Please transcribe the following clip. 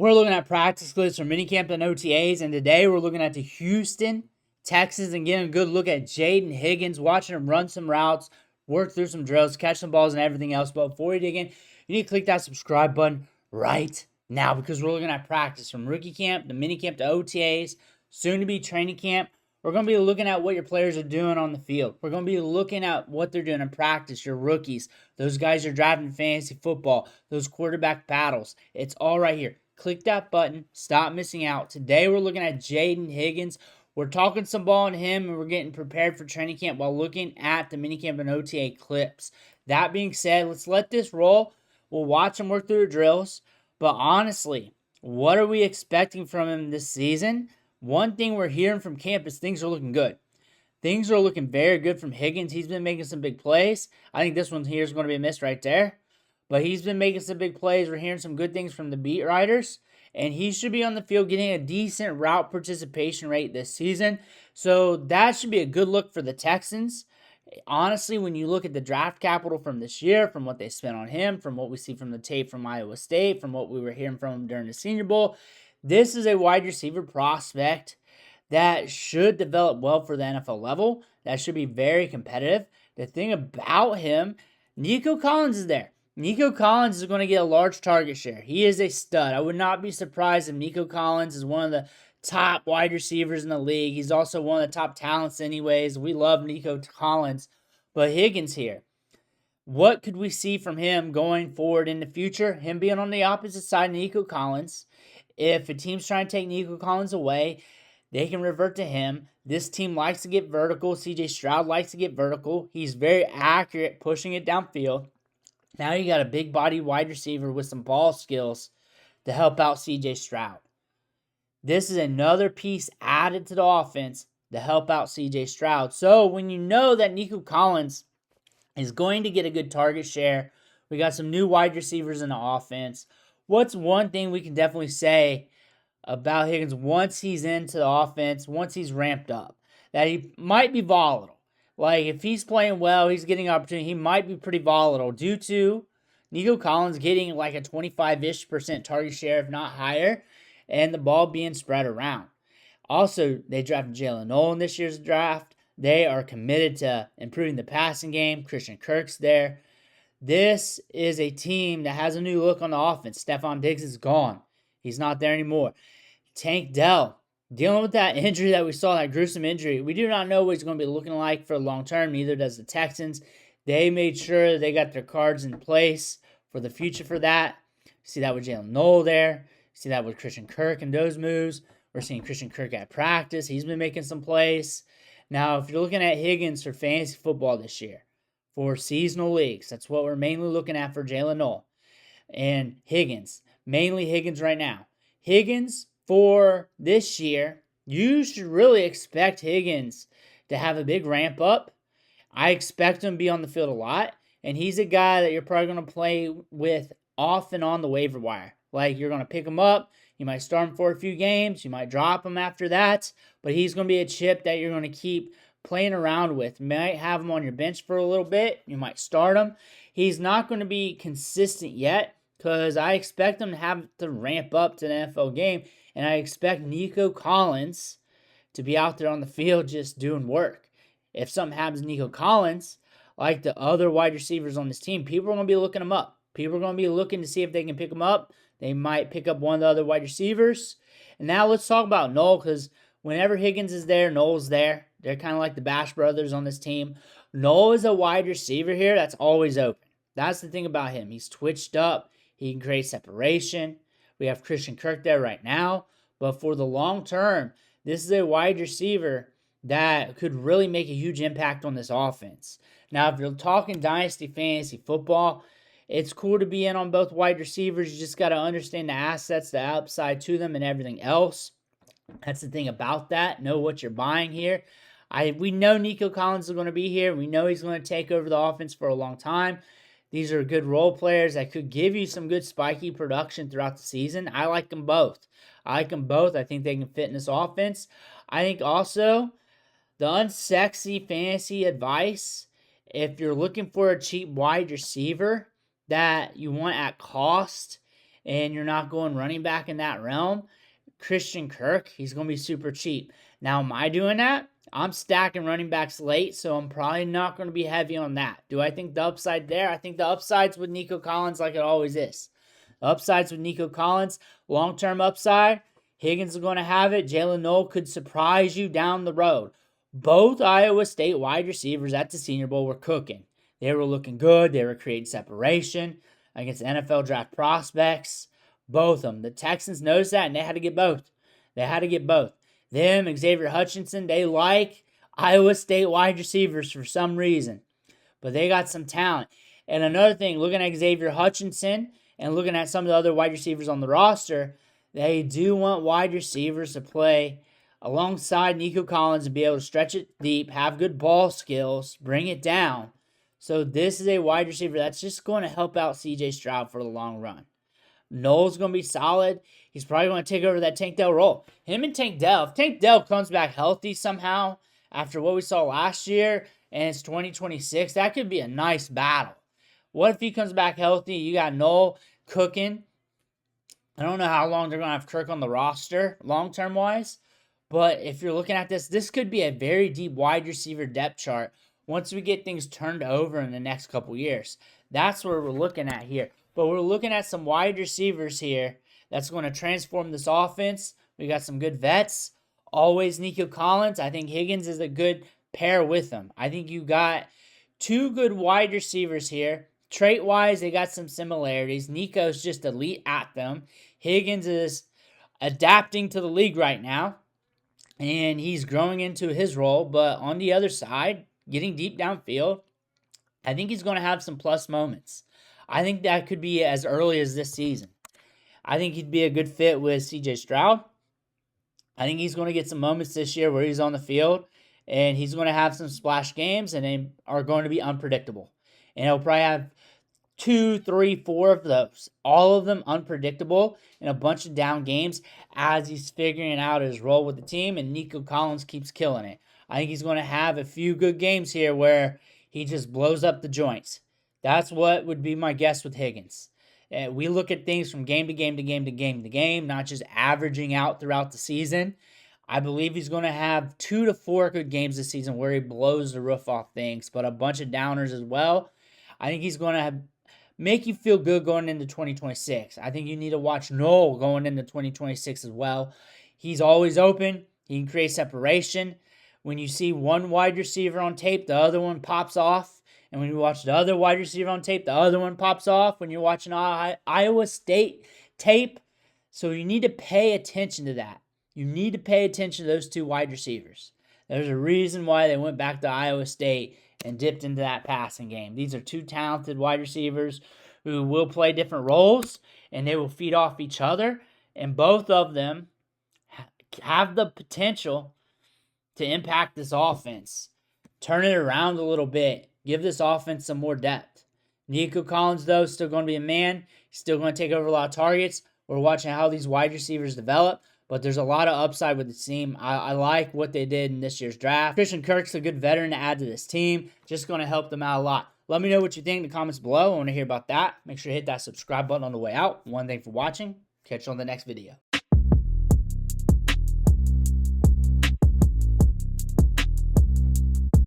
We're looking at practice clips from minicamp and OTAs, and today we're looking at the Houston Texans and getting a good look at Jayden Higgins, watching him run some routes, work through some drills, catch some balls, and everything else. But before we dig in, you need to click that subscribe button right now because we're looking at practice from rookie camp to minicamp to OTAs, soon to be training camp. We're going to be looking at what your players are doing on the field. We're going to be looking at what they're doing in practice, your rookies, those guys you're driving fantasy football, those quarterback battles. It's all right here. Click that button. Stop missing out. Today we're looking at Jayden Higgins. We're talking some ball on him, and we're getting prepared for training camp while looking at the minicamp and OTA clips. That being said, let's let this roll. We'll watch him work through the drills. But honestly, what are we expecting from him this season? One thing we're hearing from camp is things are looking good. Things are looking very good from Higgins. He's been making some big plays. I think this one here is going to be a miss right there. But he's been making some big plays. We're hearing some good things from the beat writers. And he should be on the field getting a decent route participation rate this season. So that should be a good look for the Texans. Honestly, when you look at the draft capital from this year, from what they spent on him, from what we see from the tape from Iowa State, from what we were hearing from him during the Senior Bowl, this is a wide receiver prospect that should develop well for the NFL level. That should be very competitive. The thing about him, Nico Collins is there. Nico Collins is going to get a large target share. He is a stud. I would not be surprised if Nico Collins is one of the top wide receivers in the league. He's also one of the top talents anyways. We love Nico Collins. But Higgins here. What could we see from him going forward in the future? Him being on the opposite side of Nico Collins. If a team's trying to take Nico Collins away, they can revert to him. This team likes to get vertical. CJ Stroud likes to get vertical. He's very accurate pushing it downfield. Now you got a big body wide receiver with some ball skills to help out CJ Stroud. This is another piece added to the offense to help out CJ Stroud. So when you know that Nico Collins is going to get a good target share, we got some new wide receivers in the offense. What's one thing we can definitely say about Higgins once he's into the offense, once he's ramped up? That he might be volatile. Like, if he's playing well, he's getting opportunity, he might be pretty volatile due to Nico Collins getting like a 25-ish% target share, if not higher, and the ball being spread around. Also, they drafted Jalen Null in this year's draft. They are committed to improving the passing game. Christian Kirk's there. This is a team that has a new look on the offense. Stephon Diggs is gone. He's not there anymore. Tank Dell, dealing with that injury that we saw, that gruesome injury. We do not know what he's going to be looking like for long term. Neither does the Texans. They made sure they got their cards in place for the future for that. See that with Jalen Null there. See that with Christian Kirk and those moves. We're seeing Christian Kirk at practice. He's been making some plays. Now, if you're looking at Higgins for fantasy football this year, for seasonal leagues, that's what we're mainly looking at for Jalen Null and Higgins. Mainly Higgins right now. Higgins for this year, you should really expect Higgins to have a big ramp up. I expect him to be on the field a lot, and he's a guy that you're probably going to play with off and on the waiver wire. Like, you're going to pick him up, you might start him for a few games, you might drop him after that, but he's going to be a chip that you're going to keep playing around with. You might have him on your bench for a little bit, you might start him. He's not going to be consistent yet, because I expect him to have to ramp up to the NFL game, and I expect Nico Collins to be out there on the field just doing work. If something happens to Nico Collins, like the other wide receivers on this team, people are going to be looking him up. People are going to be looking to see if they can pick him up. They might pick up one of the other wide receivers. And now let's talk about Noel, because whenever Higgins is there, Noel's there. They're kind of like the Bash brothers on this team. Noel is a wide receiver here that's always open. That's the thing about him. He's twitched up. He can create separation. We have Christian Kirk there right now. But for the long term, this is a wide receiver that could really make a huge impact on this offense. Now, if you're talking dynasty fantasy football, it's cool to be in on both wide receivers. You just got to understand the assets, the upside to them, and everything else. That's the thing about that. Know what you're buying here. We know Nico Collins is going to be here. We know he's going to take over the offense for a long time. These are good role players that could give you some good spiky production throughout the season. I like them both. I think they can fit in this offense. I think also the unsexy fantasy advice, if you're looking for a cheap wide receiver that you want at cost and you're not going running back in that realm, Christian Kirk, he's going to be super cheap. Now, am I doing that? I'm stacking running backs late, so I'm probably not going to be heavy on that. Do I think the upside there? I think the upside's with Nico Collins like it always is. The upside's with Nico Collins. Long-term upside, Higgins is going to have it. Jalen Null could surprise you down the road. Both Iowa State wide receivers at the Senior Bowl were cooking. They were looking good. They were creating separation against NFL draft prospects. Both of them. The Texans noticed that, and they had to get both. They had to get both. Them, Xavier Hutchinson, they like Iowa State wide receivers for some reason. But they got some talent. And another thing, looking at Xavier Hutchinson and looking at some of the other wide receivers on the roster, they do want wide receivers to play alongside Nico Collins and be able to stretch it deep, have good ball skills, bring it down. So this is a wide receiver that's just going to help out C.J. Stroud for the long run. Noel's going to be solid. He's probably going to take over that Tank Dell role. Him and Tank Dell. If Tank Dell comes back healthy somehow after what we saw last year and it's 2026, that could be a nice battle. What if he comes back healthy? You got Noel cooking. I don't know how long they're going to have Kirk on the roster long-term wise. But if you're looking at this could be a very deep wide receiver depth chart once we get things turned over in the next couple years. That's what we're looking at here. But we're looking at some wide receivers here that's going to transform this offense. We got some good vets. Always Nico Collins. I think Higgins is a good pair with him. I think you got two good wide receivers here. Trait-wise, they got some similarities. Nico's just elite at them. Higgins is adapting to the league right now, and he's growing into his role. But on the other side, getting deep downfield, I think he's going to have some plus moments. I think that could be as early as this season. I think he'd be a good fit with C.J. Stroud. I think he's going to get some moments this year where he's on the field, and he's going to have some splash games, and they are going to be unpredictable. And he'll probably have 2, 3, 4 of those. All of them unpredictable in a bunch of down games as he's figuring out his role with the team, and Nico Collins keeps killing it. I think he's going to have a few good games here where he just blows up the joints. That's what would be my guess with Higgins. We look at things from game to game to game to game to game, not just averaging out throughout the season. I believe he's going to have 2 to 4 good games this season where he blows the roof off things, but a bunch of downers as well. I think he's going to make you feel good going into 2026. I think you need to watch Noel going into 2026 as well. He's always open. He can create separation. When you see one wide receiver on tape, the other one pops off. And when you watch the other wide receiver on tape, the other one pops off. When you're watching Iowa State tape, so you need to pay attention to that. You need to pay attention to those two wide receivers. There's a reason why they went back to Iowa State and dipped into that passing game. These are two talented wide receivers who will play different roles, and they will feed off each other. And both of them have the potential to impact this offense. Turn it around a little bit. Give this offense some more depth. Nico Collins, though, is still going to be a man. He's still going to take over a lot of targets. We're watching how these wide receivers develop, but there's a lot of upside with the team. I like what they did in this year's draft. Christian Kirk's a good veteran to add to this team. Just going to help them out a lot. Let me know what you think in the comments below. I want to hear about that. Make sure to hit that subscribe button on the way out. One thing for watching. Catch you on the next video.